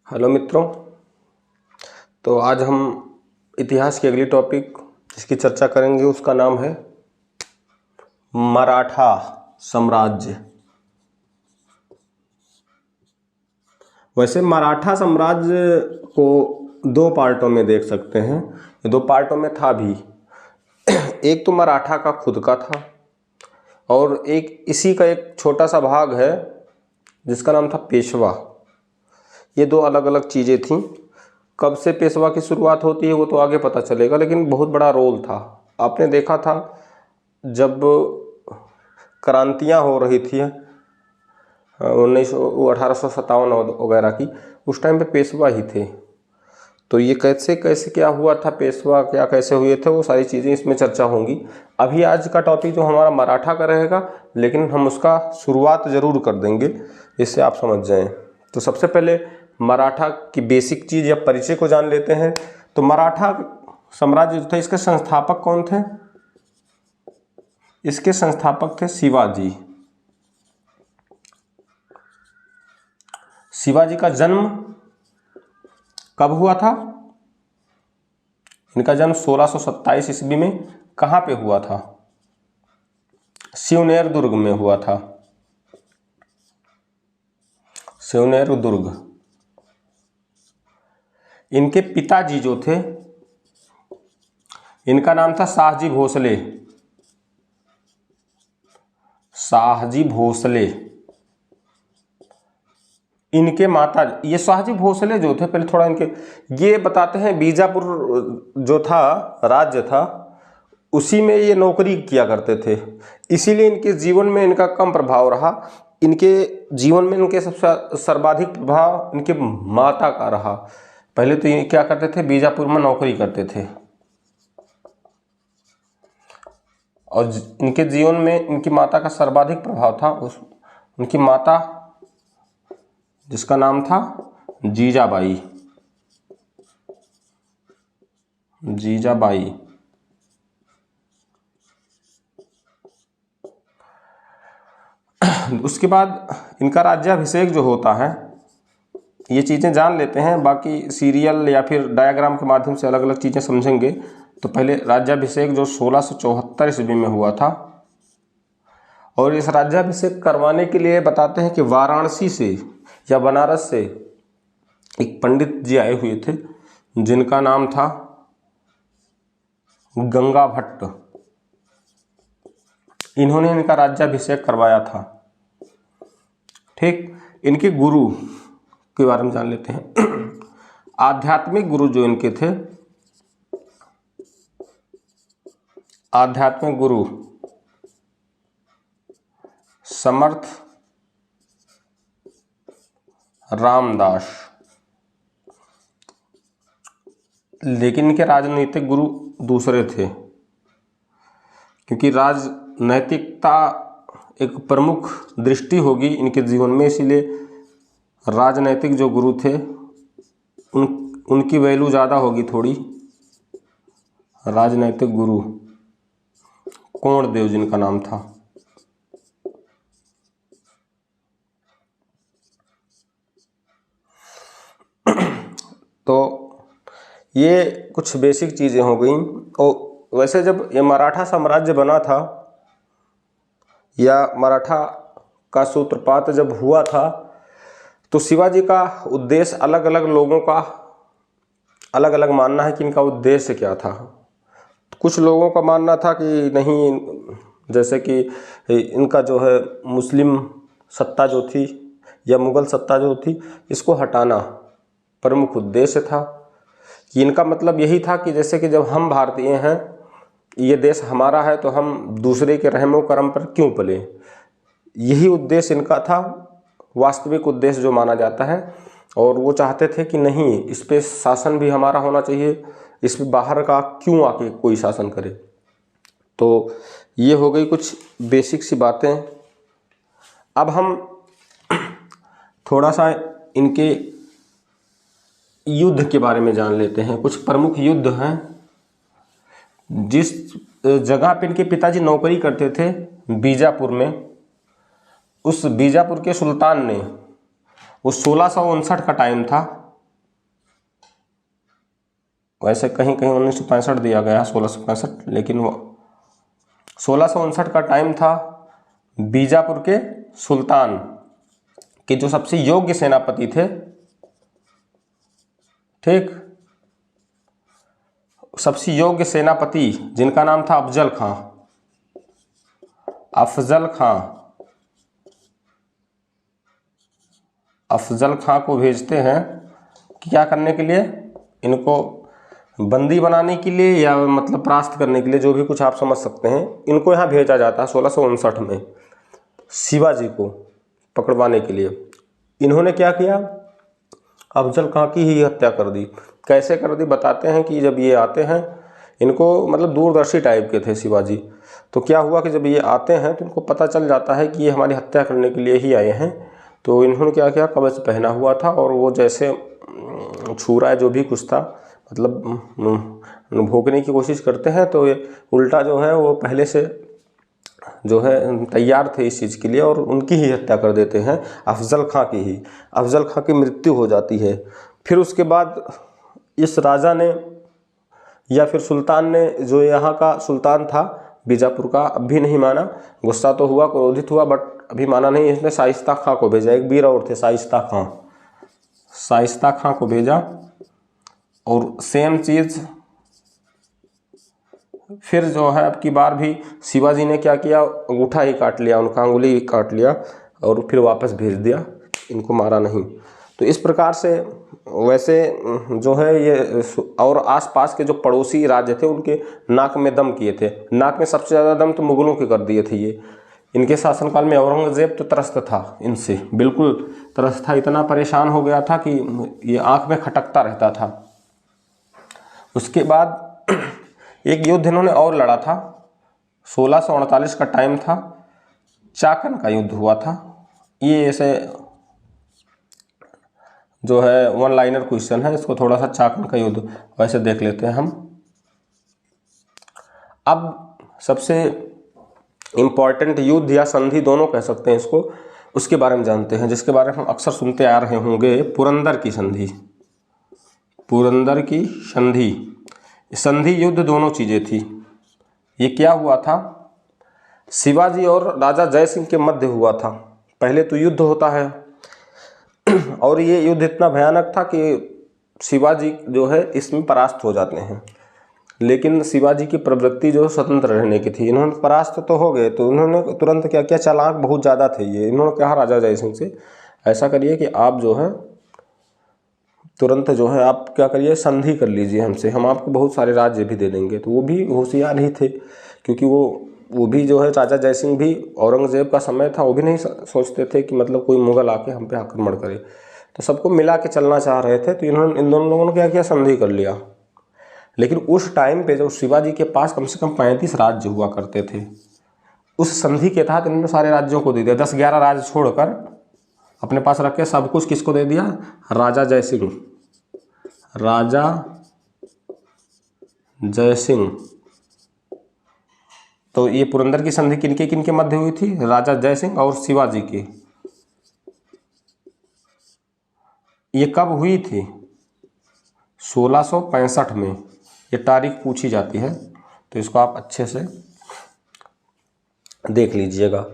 Hello मित्रों। तो आज हम इतिहास की अगली टॉपिक जिसकी चर्चा करेंगे उसका नाम है मराठा साम्राज्य। वैसे मराठा साम्राज्य को दो पार्टों में देख सकते हैं, ये दो पार्टों में था भी। एक तो मराठा का खुद का था और एक इसी का एक छोटा सा भाग है जिसका नाम था पेशवा। ये दो अलग अलग चीज़ें थीं। कब से पेशवा की शुरुआत होती है वो तो आगे पता चलेगा, लेकिन बहुत बड़ा रोल था। आपने देखा था जब क्रांतियाँ हो रही थी 1857 वगैरह की, उस टाइम पे पेशवा ही थे। तो ये कैसे कैसे क्या हुआ था, पेशवा क्या कैसे हुए थे, वो सारी चीज़ें इसमें चर्चा होंगी। अभी आज का टॉपिक जो हमारा मराठा का रहेगा, लेकिन हम उसका शुरुआत ज़रूर कर देंगे, इससे आप समझ जाएं। तो सबसे पहले मराठा की बेसिक चीज़ या परिचय को जान लेते हैं। तो मराठा साम्राज्य जो था, इसके संस्थापक कौन थे? इसके संस्थापक थे शिवाजी। शिवाजी का जन्म कब हुआ था? इनका जन्म 1627 ईस्वी में कहाँ पे हुआ था? शिवनेर दुर्ग में हुआ था। शिवनेर दुर्ग। इनके पिताजी जो थे, इनका नाम था शाहजी भोसले। शाहजी भोसले। इनके माता, ये शाहजी भोसले जो थे, पहले थोड़ा इनके ये बताते हैं। बीजापुर जो था राज्य था, उसी में ये नौकरी किया करते थे, इसीलिए इनके जीवन में इनका कम प्रभाव रहा। इनके जीवन में इनके सबसे सर्वाधिक प्रभाव इनके माता का रहा। पहले तो ये क्या करते थे, बीजापुर में नौकरी करते थे, और इनके जीवन में इनकी माता का सर्वाधिक प्रभाव था। उनकी माता जिसका नाम था जीजाबाई। जीजाबाई। उसके बाद इनका राज्याभिषेक जो होता है, ये चीज़ें जान लेते हैं, बाकी सीरियल या फिर डायग्राम के माध्यम से अलग अलग चीज़ें समझेंगे। तो पहले राज्याभिषेक जो 1674 ईस्वी में हुआ था, और इस राज्याभिषेक करवाने के लिए बताते हैं कि वाराणसी से या बनारस से एक पंडित जी आए हुए थे जिनका नाम था गंगा भट्ट। इन्होंने इनका राज्याभिषेक करवाया था। ठीक। इनके गुरु के बारे में जान लेते हैं। आध्यात्मिक गुरु जो इनके थे, आध्यात्मिक गुरु समर्थ रामदास। लेकिन इनके राजनीतिक गुरु दूसरे थे, क्योंकि राजनैतिकता एक प्रमुख दृष्टि होगी इनके जीवन में, इसीलिए राजनैतिक जो गुरु थे उनकी वैल्यू ज़्यादा होगी थोड़ी। राजनैतिक गुरु कोणदेव जिनका नाम था। तो ये कुछ बेसिक चीज़ें हो गई। और वैसे जब ये मराठा साम्राज्य बना था, या मराठा का सूत्रपात जब हुआ था, तो शिवाजी का उद्देश्य, अलग अलग लोगों का अलग अलग मानना है कि इनका उद्देश्य क्या था। कुछ लोगों का मानना था कि नहीं, जैसे कि इनका जो है मुस्लिम सत्ता जो थी या मुग़ल सत्ता जो थी, इसको हटाना प्रमुख उद्देश्य था। कि इनका मतलब यही था कि जैसे कि जब हम भारतीय हैं, ये देश हमारा है, तो हम दूसरे के रहमो करम पर क्यों पले। यही उद्देश्य इनका था, वास्तविक उद्देश्य जो माना जाता है। और वो चाहते थे कि नहीं, इस पे शासन भी हमारा होना चाहिए, इस पे बाहर का क्यों आके कोई शासन करे। तो ये हो गई कुछ बेसिक सी बातें। अब हम थोड़ा सा इनके युद्ध के बारे में जान लेते हैं। कुछ प्रमुख युद्ध हैं। जिस जगह पे इनके पिताजी नौकरी करते थे, बीजापुर में, उस बीजापुर के सुल्तान ने, वो 1659 का टाइम था, वैसे कहीं कहीं 1965 दिया गया, 1665, लेकिन वो 1659 का टाइम था बीजापुर के सुल्तान के जो सबसे योग्य सेनापति थे, ठीक, सबसे योग्य सेनापति जिनका नाम था अफजल खां, अफजल खां, अफजल खां को भेजते हैं कि क्या करने के लिए, इनको बंदी बनाने के लिए या मतलब परास्त करने के लिए, जो भी कुछ आप समझ सकते हैं। इनको यहाँ भेजा जाता है 1659 में शिवाजी को पकड़वाने के लिए। इन्होंने क्या किया, अफजल खां की ही हत्या कर दी। कैसे कर दी बताते हैं कि जब ये आते हैं, इनको मतलब दूरदर्शी टाइप के थे शिवाजी, तो क्या हुआ कि जब ये आते हैं तो इनको पता चल जाता है कि ये हमारी हत्या करने के लिए ही आए हैं। तो इन्होंने क्या किया, कवच पहना हुआ था और वो जैसे छू रहा है जो भी कुछ था, मतलब भोगने की कोशिश करते हैं, तो ये उल्टा जो है वो पहले से जो है तैयार थे इस चीज़ के लिए और उनकी ही हत्या कर देते हैं, अफजल खां की ही। अफजल खां की मृत्यु हो जाती है। फिर उसके बाद इस राजा ने या फिर सुल्तान ने, जो यहाँ का सुल्तान था बीजापुर का, अब भी नहीं माना। गुस्सा तो हुआ, क्रोधित हुआ, बट अभी माना नहीं। इसने शाइस्ता खां को भेजा, एक वीर और थे शाइस्ता खां, शाइस्ता खां को भेजा और सेम चीज़ फिर जो है अब की बार भी शिवाजी ने क्या किया, अंगूठा ही काट लिया, उनका अंगुली ही काट लिया और फिर वापस भेज दिया, इनको मारा नहीं। तो इस प्रकार से वैसे जो है ये, और आसपास के जो पड़ोसी राज्य थे उनके नाक में दम किए थे। नाक में सबसे ज़्यादा दम तो मुगलों के कर दिए थे ये। इनके शासनकाल में औरंगजेब तो त्रस्त था, इनसे बिल्कुल त्रस्त था, इतना परेशान हो गया था कि ये आंख में खटकता रहता था। उसके बाद एक युद्ध इन्होंने और लड़ा था, 1648 का टाइम था, चाकन का युद्ध हुआ था। ये ऐसे जो है वन लाइनर क्वेश्चन है, इसको थोड़ा सा चाकन का युद्ध वैसे देख लेते हैं हम। अब सबसे इम्पॉर्टेंट युद्ध या संधि दोनों कह सकते हैं इसको, उसके बारे में जानते हैं, जिसके बारे में हम अक्सर सुनते आ रहे होंगे, पुरंदर की संधि। पुरंदर की संधि, संधि युद्ध दोनों चीज़ें थी। ये क्या हुआ था, शिवाजी और राजा जय सिंह के मध्य हुआ था। पहले तो युद्ध होता है और ये युद्ध इतना भयानक था कि शिवाजी जो है इसमें परास्त हो जाते हैं। लेकिन शिवाजी की प्रवृत्ति जो स्वतंत्र रहने की थी, इन्होंने परास्त तो हो गए, तो इन्होंने तुरंत क्या किया, चालाक बहुत ज़्यादा थे ये। इन्होंने कहा राजा जय सिंह से, ऐसा करिए कि आप जो है तुरंत जो है आप क्या करिए, संधि कर लीजिए हमसे, हम आपको बहुत सारे राज्य भी दे देंगे। तो वो भी होशियार ही थे, क्योंकि वो भी जो है राजा जय सिंह भी, औरंगजेब का समय था, वो भी नहीं सोचते थे कि मतलब कोई मुगल आके हम पे आक्रमण करे, तो सबको मिला के चलना चाह रहे थे। तो इन्होंने, इन दोनों लोगों ने क्या किया, संधि कर लिया। लेकिन उस टाइम पे जो शिवाजी के पास कम से कम 35 राज्य हुआ करते थे, उस संधि के तहत इन्होंने सारे राज्यों को दे दिया। 10-11 राज्य छोड़कर अपने पास रख के सब कुछ किसको दे दिया, राजा जय सिंह। राजा जय सिंह। तो ये पुरंदर की संधि किनके किनके मध्य हुई थी, राजा जय सिंह और शिवाजी की। ये कब हुई थी, 1665 में। ये तारीख पूछी जाती है, तो इसको आप अच्छे से देख लीजिएगा।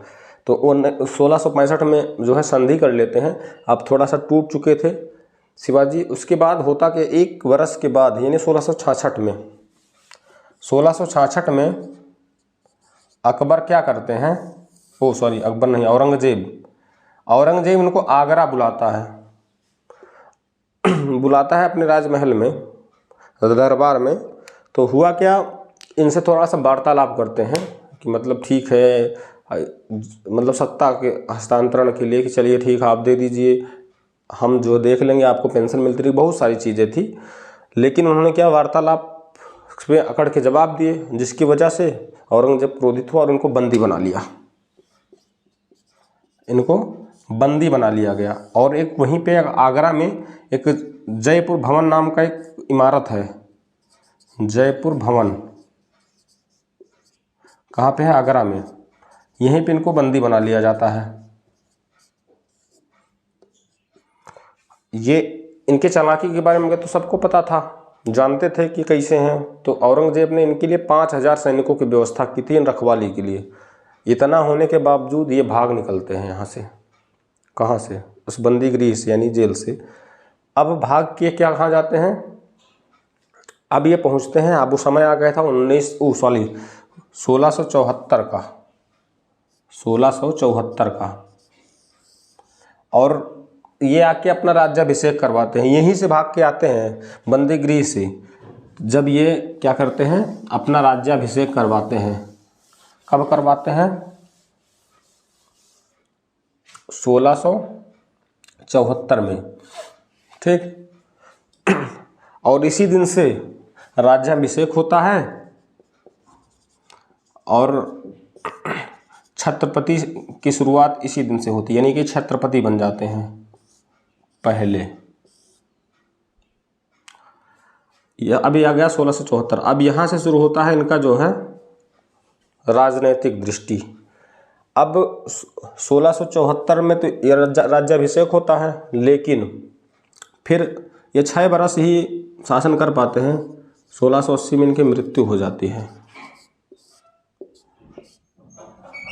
तो 1665 में जो है संधि कर लेते हैं। अब थोड़ा सा टूट चुके थे शिवाजी। उसके बाद होता कि एक वर्ष के बाद, यानी 1666 में, 1666 में अकबर क्या करते हैं, अकबर नहीं, औरंगजेब इनको आगरा बुलाता है अपने राजमहल में, दरबार में। तो हुआ क्या, इनसे थोड़ा सा वार्तालाप करते हैं कि मतलब ठीक है, मतलब सत्ता के हस्तांतरण के लिए कि चलिए ठीक है आप दे दीजिए, हम जो देख लेंगे, आपको पेंशन मिलती रही, बहुत सारी चीज़ें थी। लेकिन उन्होंने क्या, वार्तालाप पे अकड़ के जवाब दिए, जिसकी वजह से औरंगजेब क्रोधित हुआ और इनको बंदी बना लिया। इनको बंदी बना लिया गया। और एक वहीं पे आगरा में एक जयपुर भवन नाम का एक इमारत है, जयपुर भवन। कहाँ पे है, आगरा में। यहीं पे इनको बंदी बना लिया जाता है। ये इनके चालाकी के बारे में तो सबको पता था जानते थे कि कैसे हैं, तो औरंगजेब ने इनके लिए 5000 सैनिकों की व्यवस्था की थी इन रखवाली के लिए। इतना होने के बावजूद ये भाग निकलते हैं यहाँ से। कहाँ से? उस बंदी गृह से, यानी जेल से। अब भाग के क्या कहाँ जाते हैं? अब ये पहुँचते हैं, अब वो समय आ गया था 1674 का, 1674 का। और ये आके अपना राज्याभिषेक करवाते हैं, यहीं से भाग के आते हैं बंदी गृह से। जब ये क्या करते हैं, अपना राज्याभिषेक करवाते हैं। कब करवाते हैं? 1674 में, ठीक। और इसी दिन से राज्याभिषेक होता है और छत्रपति की शुरुआत इसी दिन से होती है, यानी कि छत्रपति बन जाते हैं पहले। यह अभी आ गया 1674। अब यहाँ से शुरू होता है इनका जो है राजनैतिक दृष्टि। अब 1674 में तो ये राज्याभिषेक होता है, लेकिन फिर ये 6 बरस ही शासन कर पाते हैं। 1680 में इनकी मृत्यु हो जाती है।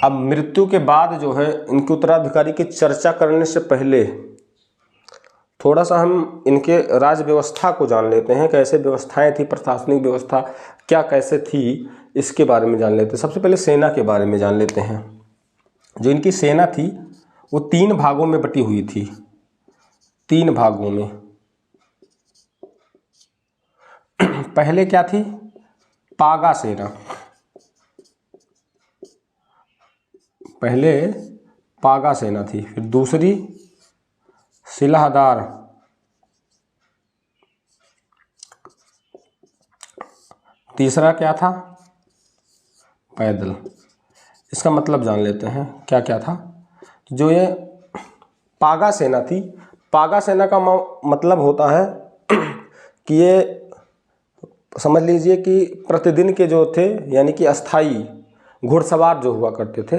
अब मृत्यु के बाद जो है इनके उत्तराधिकारी की चर्चा करने से पहले थोड़ा सा हम इनके राज व्यवस्था को जान लेते हैं, कैसे व्यवस्थाएं थी, प्रशासनिक व्यवस्था क्या कैसे थी, इसके बारे में जान लेते हैं। सबसे पहले सेना के बारे में जान लेते हैं। जो इनकी सेना थी वो 3 भागों में बटी हुई थी, 3 भागों में। पहले क्या थी? पागा सेना। पहले पागा सेना थी, फिर दूसरी सिलाहदार, तीसरा क्या था? पैदल। इसका मतलब जान लेते हैं क्या क्या था। जो ये पागा सेना थी, पागा सेना का मतलब होता है कि ये समझ लीजिए कि प्रतिदिन के जो थे, यानी कि अस्थाई घुड़सवार जो हुआ करते थे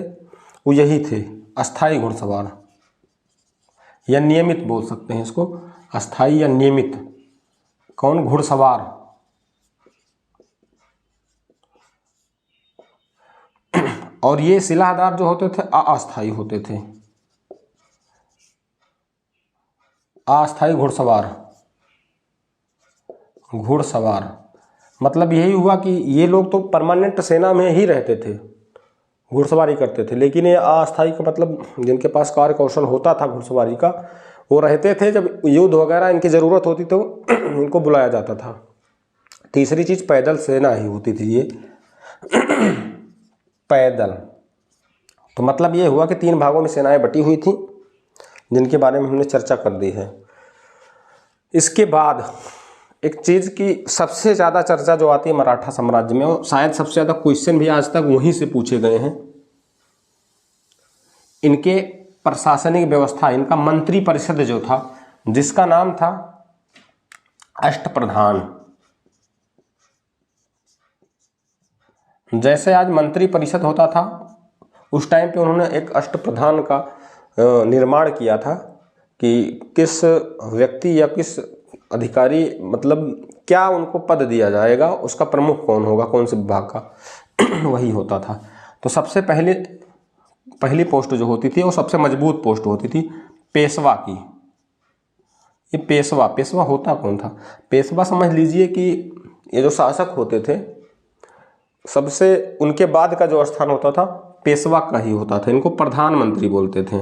वो यही थे, अस्थाई घुड़सवार, या नियमित बोल सकते हैं इसको, अस्थाई या नियमित। कौन? घुड़सवार। और ये सिलाहदार जो होते थे अस्थाई होते थे, अस्थाई घुड़सवार। घुड़सवार मतलब यही हुआ कि ये लोग तो परमानेंट सेना में ही रहते थे, घुड़सवारी करते थे, लेकिन ये अस्थाई का मतलब जिनके पास कार्य कौशल होता था घुड़सवारी का, वो रहते थे। जब युद्ध वगैरह इनकी ज़रूरत होती तो इनको बुलाया जाता था। तीसरी चीज़ पैदल सेना ही होती थी ये, पैदल। तो मतलब ये हुआ कि 3 भागों में सेनाएं बटी हुई थी, जिनके बारे में हमने चर्चा कर दी है। इसके बाद एक चीज़ की सबसे ज़्यादा चर्चा जो आती है मराठा साम्राज्य में, और शायद सबसे ज़्यादा क्वेश्चन भी आज तक वहीं से पूछे गए हैं, इनके प्रशासनिक व्यवस्था, इनका मंत्री परिषद जो था, जिसका नाम था अष्टप्रधान। जैसे आज मंत्री परिषद होता था, उस टाइम पे उन्होंने एक अष्टप्रधान का निर्माण किया था कि किस व्यक्ति या किस अधिकारी, मतलब क्या उनको पद दिया जाएगा, उसका प्रमुख कौन होगा, कौन से विभाग का वही होता था। तो सबसे पहली पोस्ट जो होती थी वो सबसे मजबूत पोस्ट होती थी पेशवा की। ये पेशवा होता कौन था? पेशवा समझ लीजिए कि ये जो शासक होते थे, सबसे उनके बाद का जो स्थान होता था पेशवा का ही होता था। इनको प्रधानमंत्री बोलते थे।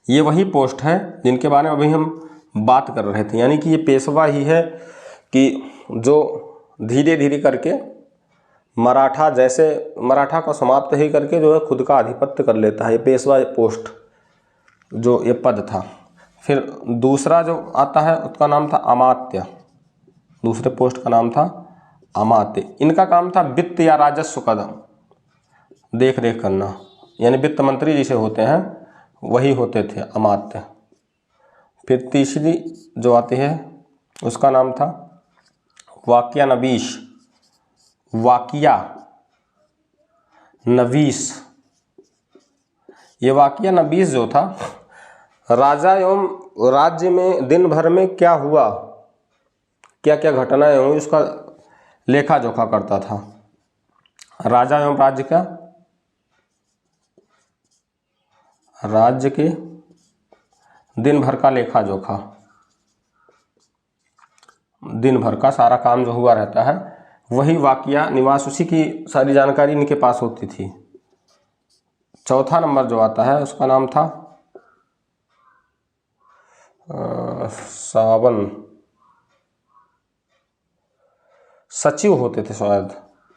ये वही पोस्ट है जिनके बारे में अभी हम बात कर रहे थे, यानी कि ये पेशवा ही है कि जो धीरे धीरे करके मराठा का समाप्त ही करके जो है खुद का आधिपत्य कर लेता है। ये पेशवा पोस्ट जो ये पद था। फिर दूसरा जो आता है उसका नाम था अमात्य। दूसरे पोस्ट का नाम था अमात्य। इनका काम था वित्त या राजस्व का देख रेख करना, यानी वित्त मंत्री जिसे होते हैं वही होते थे अमात्य। फिर तीसरी जो आती है उसका नाम था वाकिया नवीस। ये वाकिया नवीस जो था, राजा एवं राज्य में दिन भर में क्या क्या क्या घटनाएं हुई उसका लेखा जोखा करता था। राजा एवं राज्य के दिन भर का लेखा जोखा, दिन भर का सारा काम जो हुआ रहता है वही वाकया निवास उसी की सारी जानकारी इनके पास होती थी। चौथा नंबर जो आता है उसका नाम था सावन, सचिव होते थे शायद,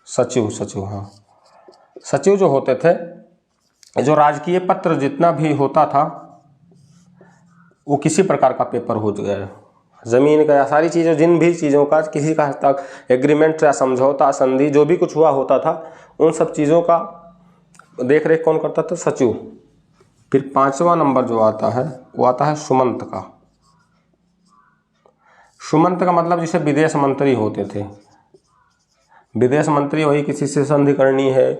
सचिव हाँ, सचिव जो होते थे, जो राजकीय पत्र जितना भी होता था वो किसी प्रकार का पेपर हो गया, जमीन का या सारी चीज़ें, जिन भी चीज़ों का किसी का तक एग्रीमेंट या समझौता संधि जो भी कुछ हुआ होता था उन सब चीज़ों का देख रेख कौन करता था? सचिव। फिर पांचवा नंबर जो आता है वो आता है सुमंत का। सुमंत का मतलब जैसे विदेश मंत्री होते थे, विदेश मंत्री वही किसी से संधि करनी है,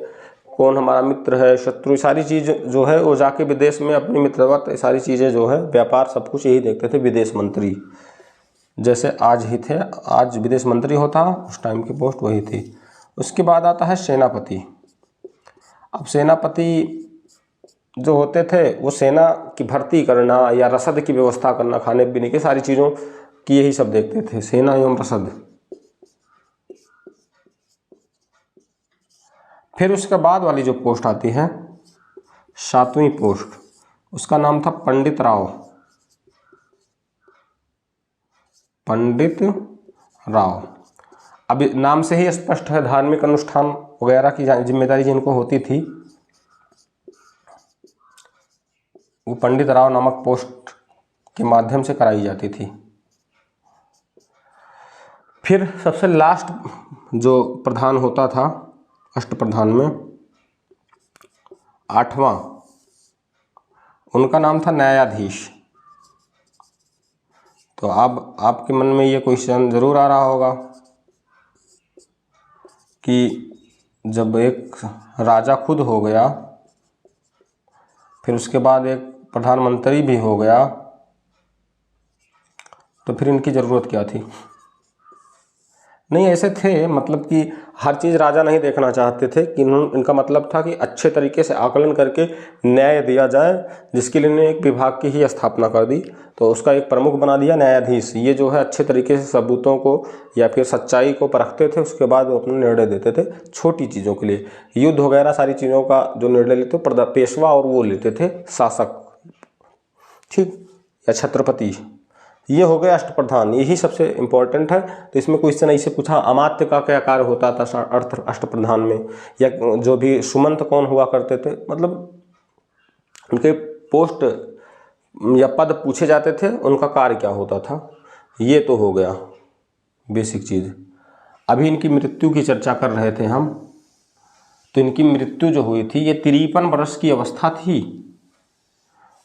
कौन हमारा मित्र है शत्रु, सारी चीज़ जो है वो जाके विदेश में अपनी मित्रवत सारी चीज़ें जो है व्यापार सब कुछ यही देखते थे विदेश मंत्री। जैसे आज ही थे, आज विदेश मंत्री होता उस टाइम की पोस्ट वही थी। उसके बाद आता है सेनापति। अब सेनापति जो होते थे वो सेना की भर्ती करना या रसद की व्यवस्था करना, खाने पीने की सारी चीज़ों की यही सब देखते थे, सेना एवं रसद। फिर उसके बाद वाली जो पोस्ट आती है 7वीं पोस्ट, उसका नाम था पंडित राव। पंडित राव, अब नाम से ही स्पष्ट है धार्मिक अनुष्ठान वगैरह की जिम्मेदारी जिनको होती थी वो पंडित राव नामक पोस्ट के माध्यम से कराई जाती थी। फिर सबसे लास्ट जो प्रधान होता था अष्टप्रधान में, 8वां, उनका नाम था न्यायाधीश। तो अब आपके मन में ये क्वेश्चन जरूर आ रहा होगा कि जब एक राजा खुद हो गया फिर उसके बाद एक प्रधानमंत्री भी हो गया तो फिर इनकी ज़रूरत क्या थी? नहीं, ऐसे थे, मतलब कि हर चीज़ राजा नहीं देखना चाहते थे कि इनका मतलब था कि अच्छे तरीके से आकलन करके न्याय दिया जाए, जिसके लिए इन्होंने एक विभाग की ही स्थापना कर दी। तो उसका एक प्रमुख बना दिया न्यायाधीश। ये जो है अच्छे तरीके से सबूतों को या फिर सच्चाई को परखते थे, उसके बाद वो अपना निर्णय देते थे। छोटी चीज़ों के लिए युद्ध वगैरह सारी चीज़ों का जो निर्णय लेते पेशवा और वो लेते थे शासक, ठीक, या छत्रपति। ये हो गया अष्टप्रधान, यही सबसे इम्पोर्टेंट है। तो इसमें क्वेश्चन ऐसे पूछा अमात्य का क्या कार्य होता था अर्थ अष्टप्रधान में, या जो भी सुमंत कौन हुआ करते थे, मतलब उनके पोस्ट या पद पूछे जाते थे, उनका कार्य क्या होता था। ये तो हो गया बेसिक चीज़। अभी इनकी मृत्यु की चर्चा कर रहे थे हम, तो इनकी मृत्यु जो हुई थी ये 53 वर्ष की अवस्था थी,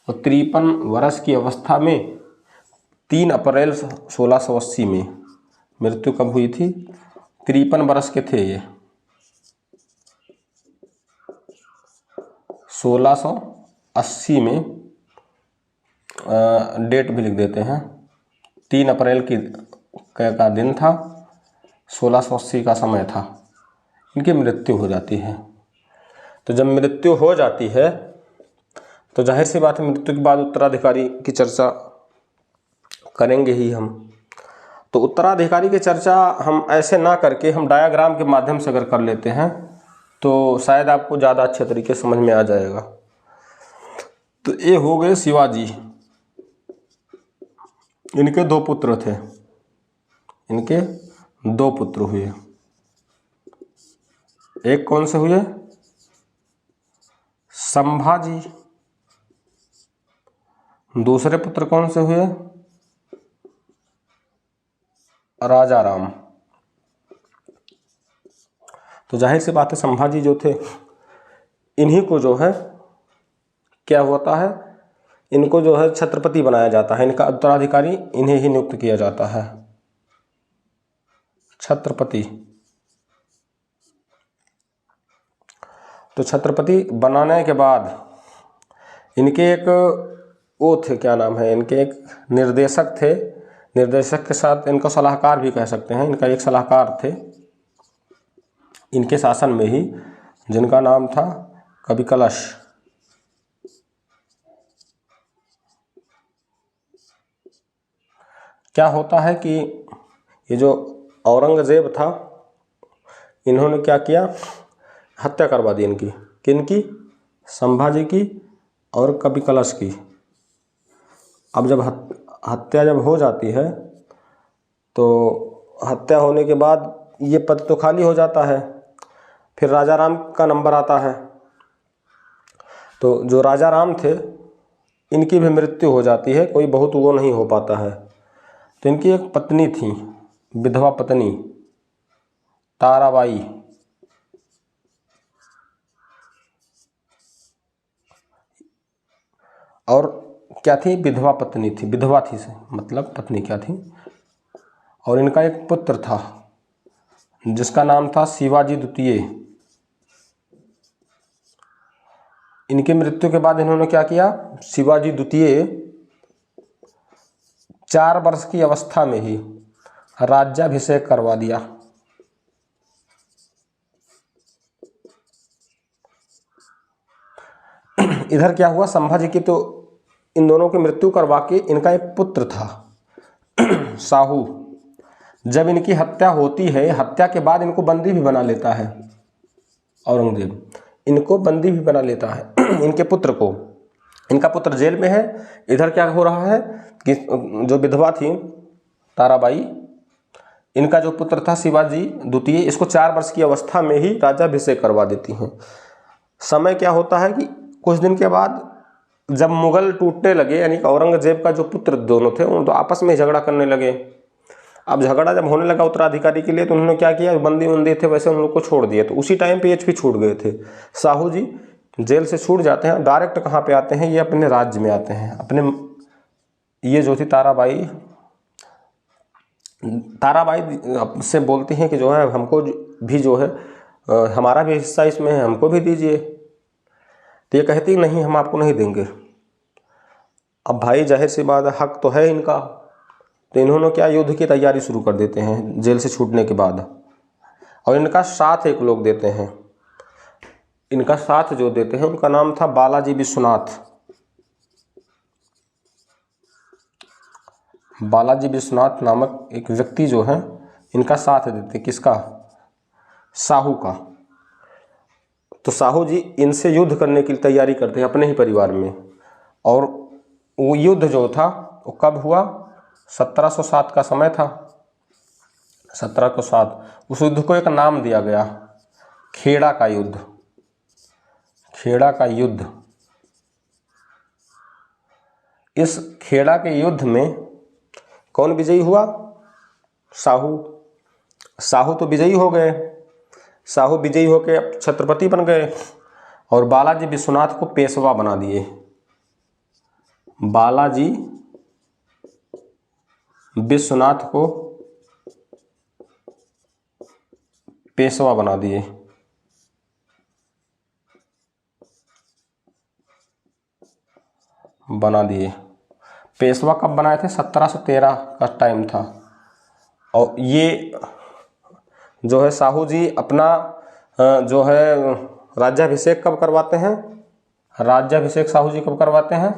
और 53 वर्ष की अवस्था में 3 अप्रैल 1680 में मृत्यु कब हुई थी? 53 वर्ष के थे ये, 1680 में, डेट भी लिख देते हैं, 3 अप्रैल का दिन था, 1680 का समय था, इनकी मृत्यु हो जाती है। तो जब मृत्यु हो जाती है तो जाहिर सी बात है मृत्यु के बाद उत्तराधिकारी की चर्चा करेंगे ही हम। तो उत्तराधिकारी की चर्चा हम ऐसे ना करके हम डायग्राम के माध्यम से अगर कर लेते हैं तो शायद आपको ज़्यादा अच्छे तरीके से समझ में आ जाएगा। तो ये हो गए शिवाजी, इनके 2 पुत्र थे, इनके 2 पुत्र हुए। एक कौन से हुए? संभाजी। दूसरे पुत्र कौन से हुए? राजा राम। तो जाहिर सी बात है संभाजी जो थे, इन्हीं को जो है क्या होता है, इनको जो है छत्रपति बनाया जाता है, इनका उत्तराधिकारी इन्हें ही नियुक्त किया जाता है, छत्रपति। तो छत्रपति बनाने के बाद इनके एक वो थे, क्या नाम है, इनके एक निर्देशक थे, निर्देशक के साथ इनको सलाहकार भी कह सकते हैं, इनका एक सलाहकार थे इनके शासन में ही, जिनका नाम था कवि कलश। क्या होता है कि ये जो औरंगजेब था, इन्होंने क्या किया, हत्या करवा दी इनकी। किनकी? संभाजी की और कवि कलश की। अब जब हत्या जब हो जाती है तो हत्या होने के बाद ये पद तो खाली हो जाता है, फिर राजा राम का नंबर आता है। तो जो राजा राम थे इनकी भी मृत्यु हो जाती है, कोई बहुत वो नहीं हो पाता है। तो इनकी एक पत्नी थी, विधवा पत्नी ताराबाई। और क्या थी? विधवा पत्नी थी, विधवा थी से मतलब पत्नी क्या थी। और इनका एक पुत्र था जिसका नाम था शिवाजी द्वितीय। इनकी मृत्यु के बाद इन्होंने क्या किया, शिवाजी द्वितीय 4 वर्ष की अवस्था में ही राज्याभिषेक करवा दिया। इधर क्या हुआ, संभाजी की तो इन दोनों की मृत्यु करवा के इनका एक पुत्र था साहू। जब इनकी हत्या होती है, हत्या के बाद इनको बंदी भी बना लेता है औरंगजेब, इनको बंदी भी बना लेता है इनके पुत्र को। इनका पुत्र जेल में है। इधर क्या हो रहा है कि जो विधवा थी ताराबाई, इनका जो पुत्र था शिवाजी द्वितीय, इसको 4 वर्ष की अवस्था में ही राज्याभिषेक करवा देती हैं। समय क्या होता है कि कुछ दिन के बाद जब मुगल टूटने लगे, यानी कि औरंगजेब का जो पुत्र दोनों थे उन तो आपस में झगड़ा करने लगे। अब झगड़ा जब होने लगा उत्तराधिकारी के लिए, तो उन्होंने क्या किया, बंदी थे वैसे उन लोग को छोड़ दिए। तो उसी टाइम पे ये छूट गए थे। साहू जी जेल से छूट जाते हैं, डायरेक्ट कहाँ पे आते हैं, ये अपने राज्य में आते हैं। अपने ये जो थी ताराबाई से बोलती हैं कि जो है हमको भी जो है हमारा भी हिस्सा इसमें है, हमको भी दीजिए। तो ये कहती नहीं, हम आपको नहीं देंगे। अब भाई जाहिर सी बात है, हक तो है इनका। तो इन्होंने क्या, युद्ध की तैयारी शुरू कर देते हैं जेल से छूटने के बाद। और इनका साथ एक लोग देते हैं, इनका साथ जो देते हैं उनका नाम था बालाजी विश्वनाथ। बालाजी विश्वनाथ नामक एक व्यक्ति जो है इनका साथ देते, किसका? साहू का। तो साहू जी इनसे युद्ध करने की तैयारी करते हैं अपने ही परिवार में। और वो युद्ध जो था वो कब हुआ? 1707 का समय था, 1707। उस युद्ध को एक नाम दिया गया, खेड़ा का युद्ध। खेड़ा का युद्ध। इस खेड़ा के युद्ध में कौन विजयी हुआ? साहू। साहू तो विजयी हो गए। साहू विजयी होकर छत्रपति बन गए और बालाजी विश्वनाथ को पेशवा बना दिए। बालाजी विश्वनाथ को पेशवा बना दिए। पेशवा कब बनाए थे? 1713 का टाइम था। और ये जो है साहू जी अपना जो है राज्याभिषेक कब करवाते हैं? राज्याभिषेक साहू जी कब करवाते हैं?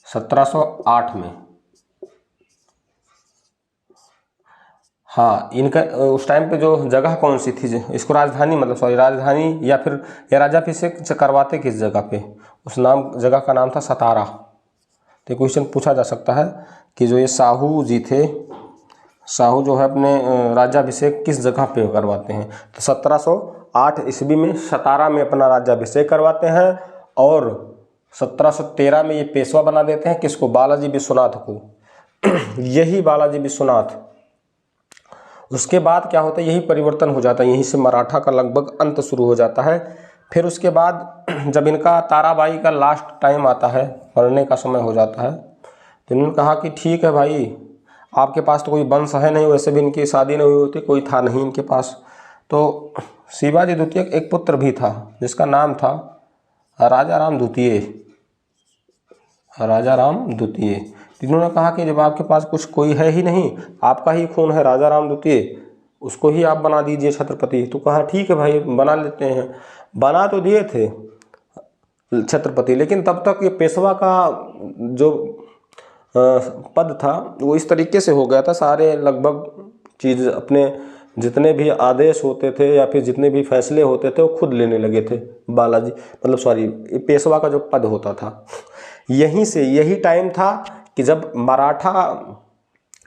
1708 में। हाँ, इनका उस टाइम पे जो जगह कौन सी थी, इसको राजधानी मतलब राजधानी या फिर ये राज्याभिषेक करवाते किस जगह पे? उस जगह का नाम था सतारा। तो क्वेश्चन पूछा जा सकता है कि जो ये साहू जी थे, साहू जो है अपने राज्याभिषेक किस जगह पे करवाते हैं? तो 1708 ईस्वी में सतारा में अपना राज्याभिषेक करवाते हैं और 1713 में ये पेशवा बना देते हैं। किसको? बालाजी विश्वनाथ को। यही बालाजी विश्वनाथ। उसके बाद क्या होता है, यही परिवर्तन हो जाता है, यहीं से मराठा का लगभग अंत शुरू हो जाता है। फिर उसके बाद जब इनका ताराबाई का लास्ट टाइम आता है, मरने का समय हो जाता है, तो इन्होंने कहा कि ठीक है भाई, आपके पास तो कोई वंश है नहीं, वैसे भी इनकी शादी नहीं हुई होती, कोई था नहीं इनके पास। तो शिवाजी द्वितीय एक पुत्र भी था जिसका नाम था राजाराम द्वितीय, राजाराम द्वितीय। इन्होंने कहा कि जब आपके पास कुछ कोई है ही नहीं, आपका ही खून है राजाराम द्वितीय, उसको ही आप बना दीजिए छत्रपति। तो कहा ठीक है भाई बना लेते हैं। बना तो दिए थे छत्रपति, लेकिन तब तक ये पेशवा का जो पद था वो इस तरीके से हो गया था, सारे लगभग चीज़ अपने जितने भी आदेश होते थे या फिर जितने भी फैसले होते थे वो खुद लेने लगे थे बालाजी, मतलब सॉरी पेशवा का जो पद होता था। यहीं से यही टाइम था कि जब मराठा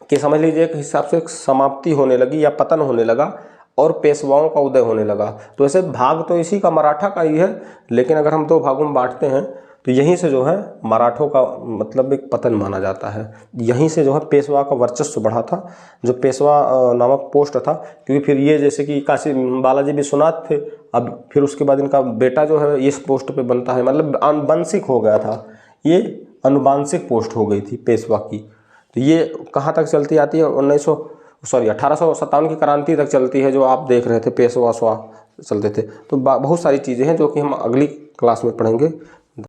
कि समझ लीजिए एक हिसाब से समाप्ति होने लगी या पतन होने लगा और पेशवाओं का उदय होने लगा। तो ऐसे भाग तो इसी का मराठा का ही है, लेकिन अगर हम दो भागों में बांटते हैं तो यहीं से जो है मराठों का मतलब एक पतन माना जाता है। यहीं से जो है पेशवा का वर्चस्व बढ़ा था, जो पेशवा नामक पोस्ट था, क्योंकि फिर ये जैसे कि काशी बालाजी विश्वनाथ थे, अब फिर उसके बाद इनका बेटा जो है इस पोस्ट पे बनता है, मतलब आनुवंशिक हो गया था, ये अनुवांशिक पोस्ट हो गई थी पेशवा की। तो ये कहाँ तक चलती आती है 1857 की क्रांति तक चलती है, जो आप देख रहे थे पेशवा चलते थे। तो बहुत सारी चीज़ें हैं जो कि हम अगली क्लास में पढ़ेंगे।